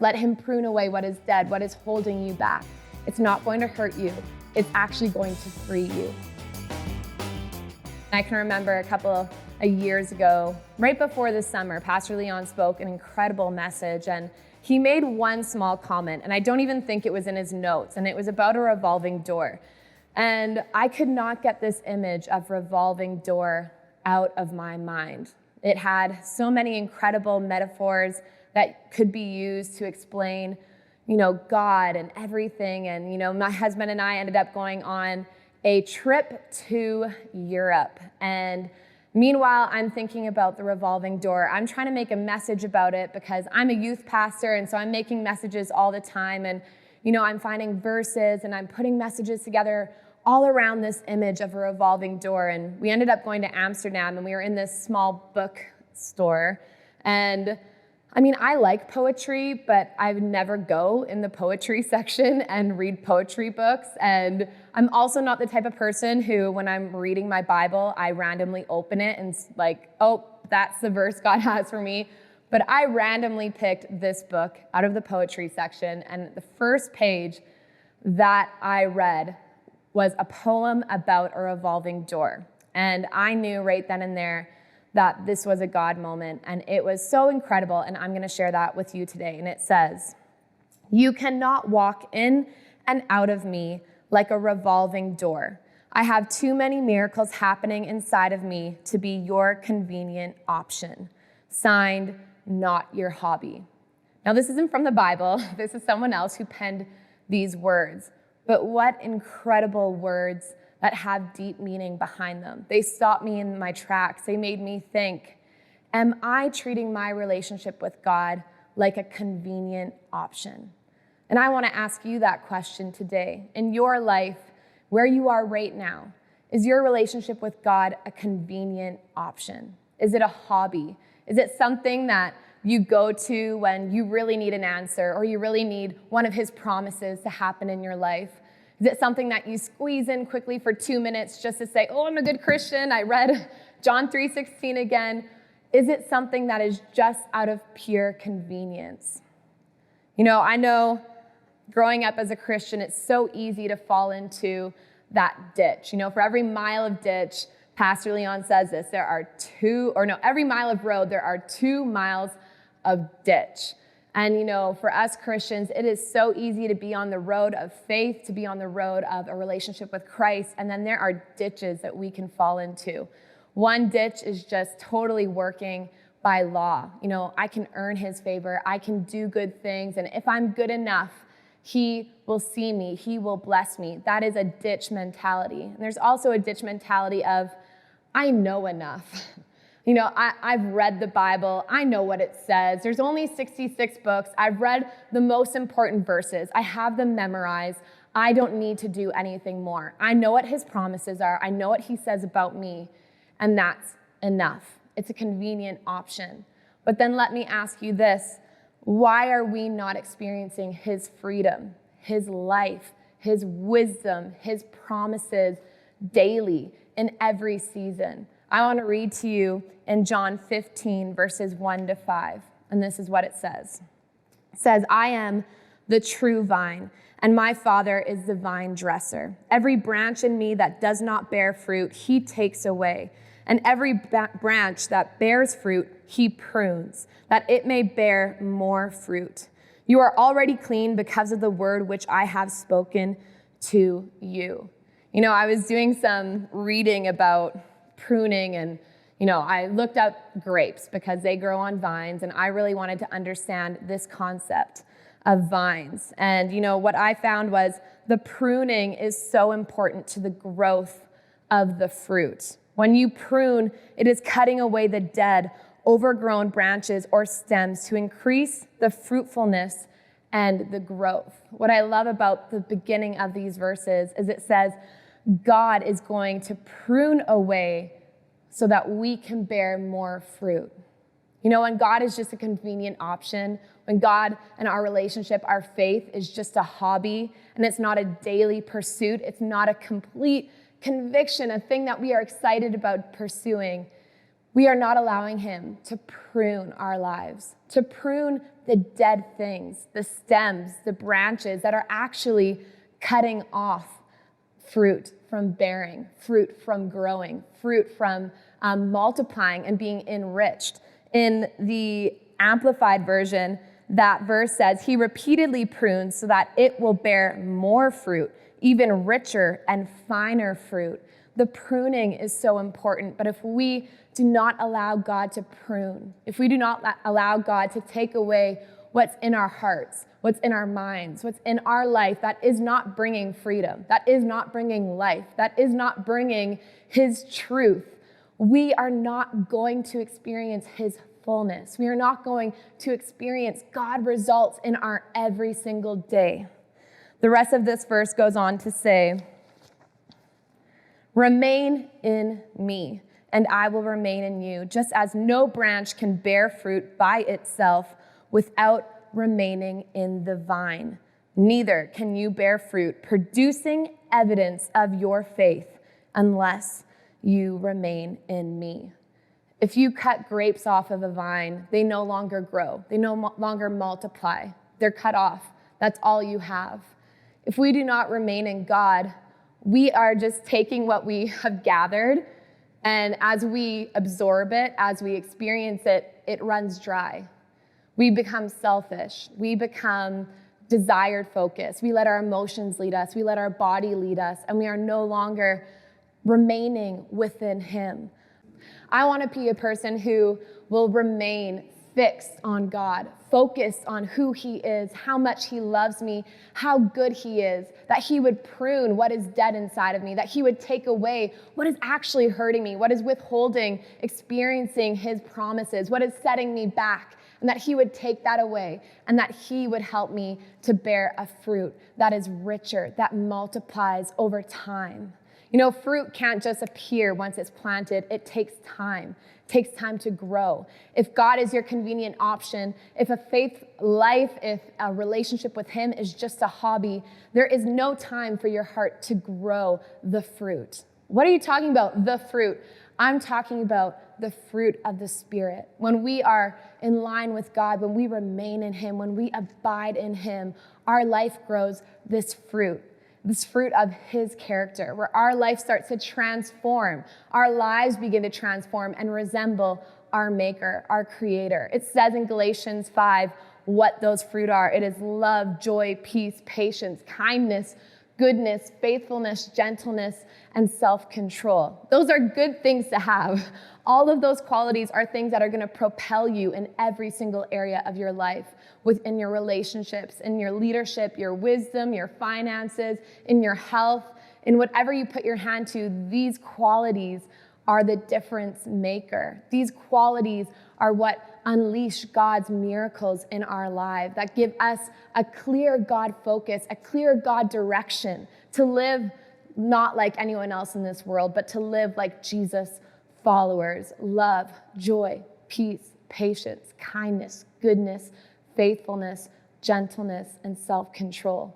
Let him prune away what is dead, what is holding you back. It's not going to hurt you. It's actually going to free you. I can remember a couple of years ago, right before the summer, Pastor Leon spoke an incredible message, and he made one small comment, and I don't even think it was in his notes, and it was about a revolving door. And I could not get this image of revolving door out of my mind. It had so many incredible metaphors that could be used to explain, God and everything. And, my husband and I ended up going on a trip to Europe. And meanwhile, I'm thinking about the revolving door. I'm trying to make a message about it because I'm a youth pastor, and so I'm making messages all the time. And, I'm finding verses and I'm putting messages together all around this image of a revolving door. And we ended up going to Amsterdam, and we were in this small bookstore. And I like poetry, but I would never go in the poetry section and read poetry books. And I'm also not the type of person who, when I'm reading my Bible, I randomly open it and oh, that's the verse God has for me. But I randomly picked this book out of the poetry section, and the first page that I read was a poem about a revolving door. And I knew right then and there that this was a God moment, and it was so incredible, and I'm gonna share that with you today. And it says, "You cannot walk in and out of me like a revolving door. I have too many miracles happening inside of me to be your convenient option. Signed, not your hobby." Now, this isn't from the Bible. This is someone else who penned these words. But what incredible words that have deep meaning behind them. They stopped me in my tracks. They made me think, am I treating my relationship with God like a convenient option? And I want to ask you that question today. In your life, where you are right now, is your relationship with God a convenient option? Is it a hobby? Is it something that you go to when you really need an answer, or you really need one of his promises to happen in your life? Is it something that you squeeze in quickly for 2 minutes just to say, oh, I'm a good Christian, I read John 3:16 again? Is it something that is just out of pure convenience? I know growing up as a Christian, it's so easy to fall into that ditch. For every mile of ditch, Pastor Leon says this, every mile of road, there are 2 miles of ditch. And, for us Christians, it is so easy to be on the road of faith, to be on the road of a relationship with Christ, and then there are ditches that we can fall into. One ditch is just totally working by law. I can earn his favor, I can do good things, and if I'm good enough, he will see me, he will bless me. That is a ditch mentality. And there's also a ditch mentality of, I know enough. I've read the Bible. I know what it says. There's only 66 books. I've read the most important verses. I have them memorized. I don't need to do anything more. I know what his promises are. I know what he says about me, and that's enough. It's a convenient option. But then let me ask you this. Why are we not experiencing his freedom, his life, his wisdom, his promises daily in every season? I want to read to you in John 15, verses 1-5, and this is what it says. It says, "I am the true vine, and my Father is the vine dresser. Every branch in me that does not bear fruit, he takes away, and every branch that bears fruit, he prunes, that it may bear more fruit. You are already clean because of the word which I have spoken to you." I was doing some reading about pruning, and I looked up grapes because they grow on vines, and I really wanted to understand this concept of vines. And what I found was the pruning is so important to the growth of the fruit. When you prune, it is cutting away the dead, overgrown branches or stems to increase the fruitfulness and the growth. What I love about the beginning of these verses is it says, God is going to prune away so that we can bear more fruit. When God is just a convenient option, when God and our relationship, our faith is just a hobby, and it's not a daily pursuit, it's not a complete conviction, a thing that we are excited about pursuing, We are not allowing him to prune our lives, to prune the dead things, the stems, the branches that are actually cutting off fruit from bearing, fruit from growing, fruit from multiplying and being enriched. In the Amplified version, that verse says, he repeatedly prunes so that it will bear more fruit, even richer and finer fruit. The pruning is so important, but if we do not allow God to prune, if we do not allow God to take away what's in our hearts, what's in our minds, what's in our life that is not bringing freedom, that is not bringing life, that is not bringing his truth, we are not going to experience his fullness. We are not going to experience God results in our every single day. The rest of this verse goes on to say, remain in me, and I will remain in you, just as no branch can bear fruit by itself without remaining in the vine. Neither can you bear fruit, producing evidence of your faith, unless you remain in me. If you cut grapes off of a vine, they no longer grow. They no longer multiply. They're cut off. That's all you have. If we do not remain in God, we are just taking what we have gathered, and as we absorb it, as we experience it, it runs dry. We become selfish. We become desired focused. We let our emotions lead us. We let our body lead us, and we are no longer remaining within him. I want to be a person who will remain fixed on God, focused on who he is, how much he loves me, how good he is, that he would prune what is dead inside of me, that he would take away what is actually hurting me, what is withholding experiencing his promises, what is setting me back, and that he would take that away, and that he would help me to bear a fruit that is richer, that multiplies over time. You know, fruit can't just appear once it's planted. It takes time. It takes time to grow. If God is your convenient option, if a faith life, if a relationship with him is just a hobby, there is no time for your heart to grow the fruit. What are you talking about, the fruit? I'm talking about the fruit of the Spirit. When we are in line with God, when we remain in him, when we abide in him, our life grows this fruit of his character, where our life starts to transform. Our lives begin to transform and resemble our maker, our creator. It says in Galatians 5 what those fruit are. It is love, joy, peace, patience, kindness, goodness, faithfulness, gentleness, and self-control. Those are good things to have. All of those qualities are things that are going to propel you in every single area of your life, within your relationships, in your leadership, your wisdom, your finances, in your health, in whatever you put your hand to. These qualities are the difference maker. These qualities are what unleash God's miracles in our life, that give us a clear God focus, a clear God direction to live not like anyone else in this world, but to live like Jesus followers. Love, joy, peace, patience, kindness, goodness, faithfulness, gentleness, and self-control.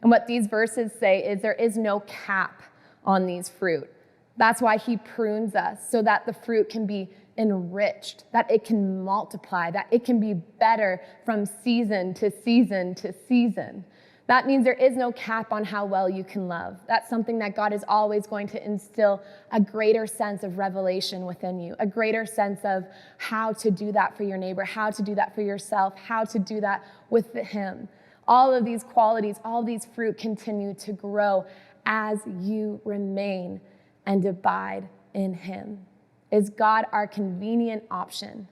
And what these verses say is there is no cap on these fruit. That's why he prunes us, so that the fruit can be enriched, that it can multiply, that it can be better from season to season to season. That means there is no cap on how well you can love. That's something that God is always going to instill a greater sense of revelation within you, a greater sense of how to do that for your neighbor, how to do that for yourself, how to do that with him. All of these qualities, all of these fruit continue to grow as you remain and abide in him. Is God our convenient option?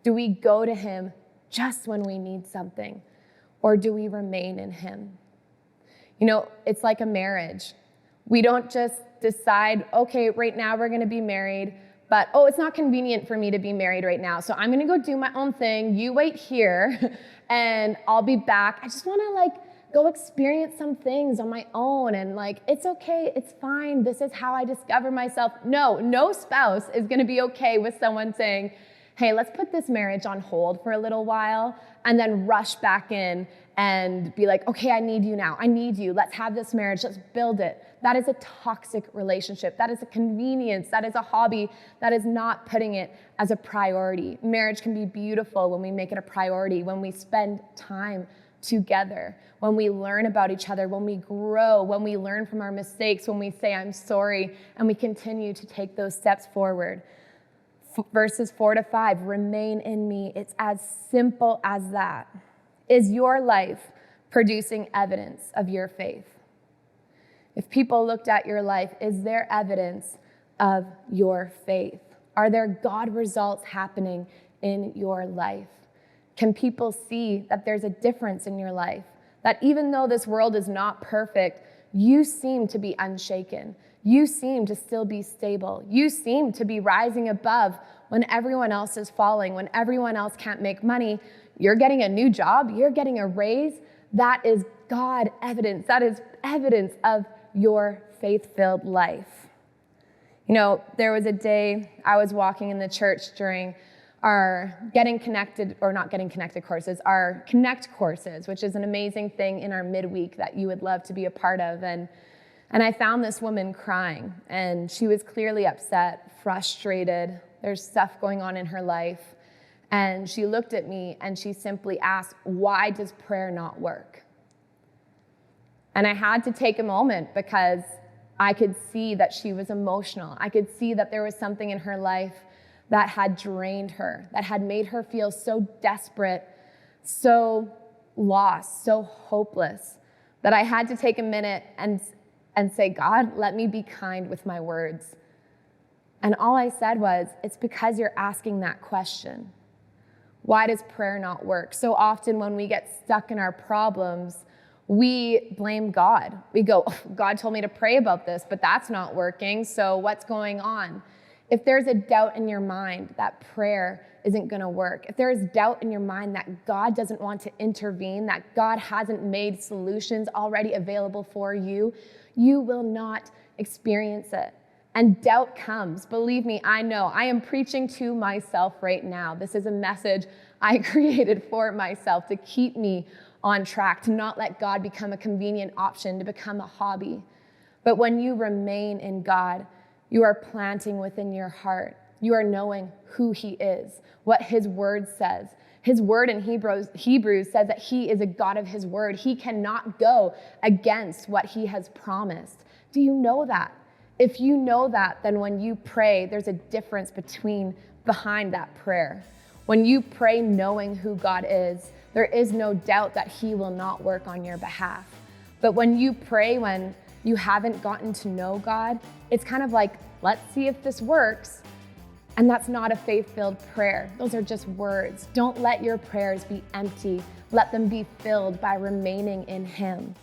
Do we go to him just when we need something? Or do we remain in him? You know, it's like a marriage. We don't just decide, okay, right now we're going to be married, but, oh, it's not convenient for me to be married right now, so I'm going to go do my own thing. You wait here, and I'll be back. I just want to, go experience some things on my own, and, it's okay, it's fine. This is how I discover myself. No spouse is going to be okay with someone saying, hey, let's put this marriage on hold for a little while and then rush back in and be like, okay, I need you now. I need you. Let's have this marriage. Let's build it. That is a toxic relationship. That is a convenience. That is a hobby. That is not putting it as a priority. Marriage can be beautiful when we make it a priority, when we spend time together, when we learn about each other, when we grow, when we learn from our mistakes, when we say, I'm sorry, and we continue to take those steps forward. Verses 4-5, remain in me. It's as simple as that. Is your life producing evidence of your faith? If people looked at your life, is there evidence of your faith? Are there God results happening in your life? Can people see that there's a difference in your life? That even though this world is not perfect, you seem to be unshaken. You seem to still be stable. You seem to be rising above when everyone else is falling, when everyone else can't make money. You're getting a new job, you're getting a raise. That is God evidence. That is evidence of your faith-filled life. You know, there was a day I was walking in the church during our getting connected, or not getting connected courses, our connect courses, which is an amazing thing in our midweek that you would love to be a part of. And I found this woman crying, and she was clearly upset, frustrated. There's stuff going on in her life. And she looked at me and she simply asked, why does prayer not work? And I had to take a moment because I could see that she was emotional. I could see that there was something in her life that had drained her, that had made her feel so desperate, so lost, so hopeless, that I had to take a minute and say, God, let me be kind with my words. And all I said was, it's because you're asking that question. Why does prayer not work? So often when we get stuck in our problems, we blame God. We go, oh, God told me to pray about this, but that's not working, so what's going on? If there's a doubt in your mind that prayer isn't going to work, if there is doubt in your mind that God doesn't want to intervene, that God hasn't made solutions already available for you, you will not experience it. And doubt comes. Believe me, I know. I am preaching to myself right now. This is a message I created for myself to keep me on track, to not let God become a convenient option, to become a hobby. But when you remain in God, you are planting within your heart. You are knowing who he is, what his word says. His word in Hebrews says that he is a God of his word. He cannot go against what he has promised. Do you know that? If you know that, then when you pray, there's a difference behind that prayer. When you pray knowing who God is, there is no doubt that he will not work on your behalf. But when you pray when you haven't gotten to know God, it's kind of like, let's see if this works. And that's not a faith-filled prayer. Those are just words. Don't let your prayers be empty. Let them be filled by remaining in him.